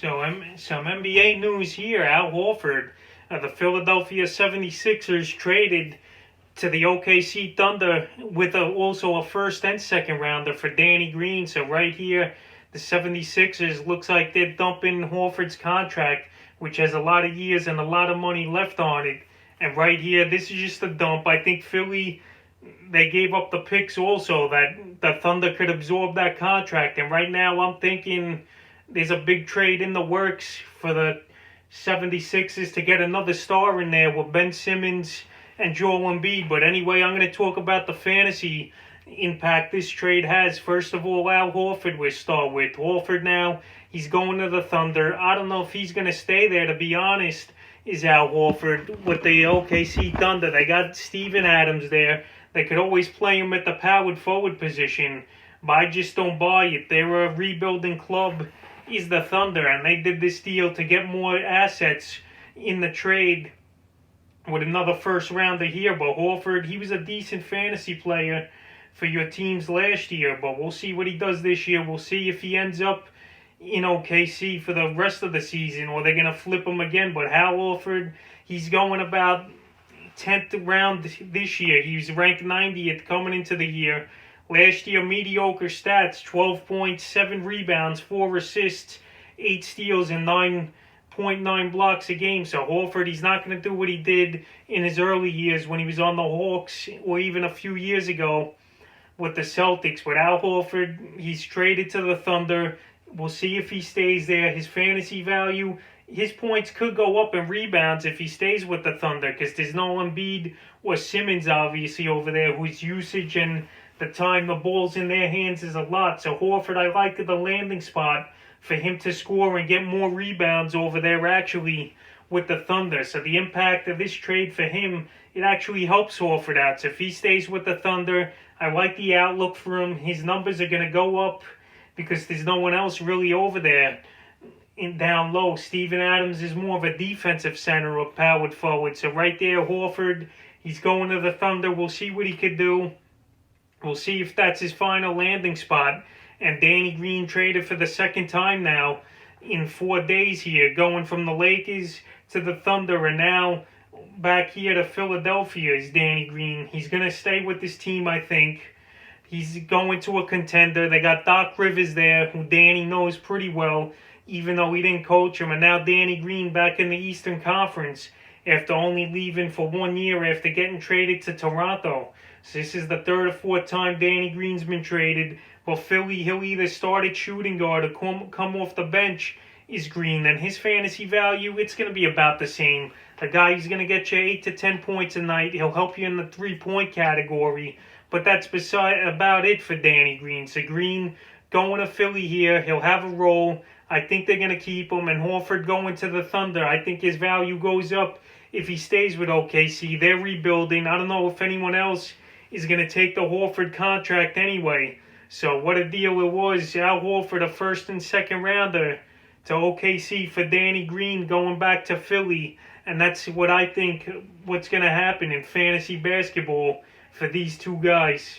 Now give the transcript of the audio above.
Some NBA news here. Al Horford, the Philadelphia 76ers traded to the OKC Thunder with also a first and second rounder for Danny Green. So right here, the 76ers looks like they're dumping Horford's contract, which has a lot of years and a lot of money left on it. And right here, this is just a dump. I think Philly, they gave up the picks also that the Thunder could absorb that contract. And right now, I'm thinking there's a big trade in the works for the 76ers to get another star in there with Ben Simmons and Joel Embiid. But anyway, I'm going to talk about the fantasy impact this trade has. First of all, Al Horford we'll start with. Horford now, he's going to the Thunder. I don't know if he's going to stay there, to be honest, is Al Horford with the OKC Thunder. They got Steven Adams there. They could always play him at the powered forward position, but I just don't buy it. They're a rebuilding club, is the Thunder, and they did this deal to get more assets in the trade with another first rounder here. But Horford, he was a decent fantasy player for your teams last year, but we'll see what he does this year. We'll see if he ends up in OKC for the rest of the season, or they're going to flip him again. But Al Horford, he's going about 10th round this year. He was ranked 90th coming into the year. Last year, mediocre stats, 12 points, 7 rebounds, 4 assists, 8 steals, and 9.9 blocks a game. So Horford, he's not going to do what he did in his early years when he was on the Hawks, or even a few years ago with the Celtics. But Al Horford, he's traded to the Thunder. We'll see if he stays there. His fantasy value, his points could go up in rebounds if he stays with the Thunder, because there's no Embiid or Simmons, obviously, over there, whose usage and the time the ball's in their hands is a lot. So Horford, I like the landing spot for him to score and get more rebounds over there, actually, with the Thunder. So the impact of this trade for him, it actually helps Horford out. So if he stays with the Thunder, I like the outlook for him. His numbers are going to go up because there's no one else really over there down low. Steven Adams is more of a defensive center or powered forward. So right there, Horford, he's going to the Thunder. We'll see what he could do. We'll see if that's his final landing spot. And Danny Green traded for the second time now in 4 days here, going from the Lakers to the Thunder, and now back here to Philadelphia is Danny Green. He's going to stay with this team, I think. He's going to a contender. They got Doc Rivers there, who Danny knows pretty well, even though he didn't coach him. And now Danny Green back in the Eastern Conference after only leaving for 1 year after getting traded to Toronto. So this is the third or fourth time Danny Green's been traded. Well, Philly, he'll either start at shooting guard or come off the bench is Green. And his fantasy value, it's going to be about the same. A guy who's going to get you 8 to 10 points a night. He'll help you in the 3-point category. But that's about it for Danny Green. So Green going to Philly here. He'll have a role. I think they're going to keep him. And Horford going to the Thunder. I think his value goes up if he stays with OKC. They're rebuilding. I don't know if anyone else is going to take the Horford contract anyway. So what a deal it was. Al Horford, a first and second rounder to OKC for Danny Green going back to Philly. And that's what I think what's going to happen in fantasy basketball for these two guys.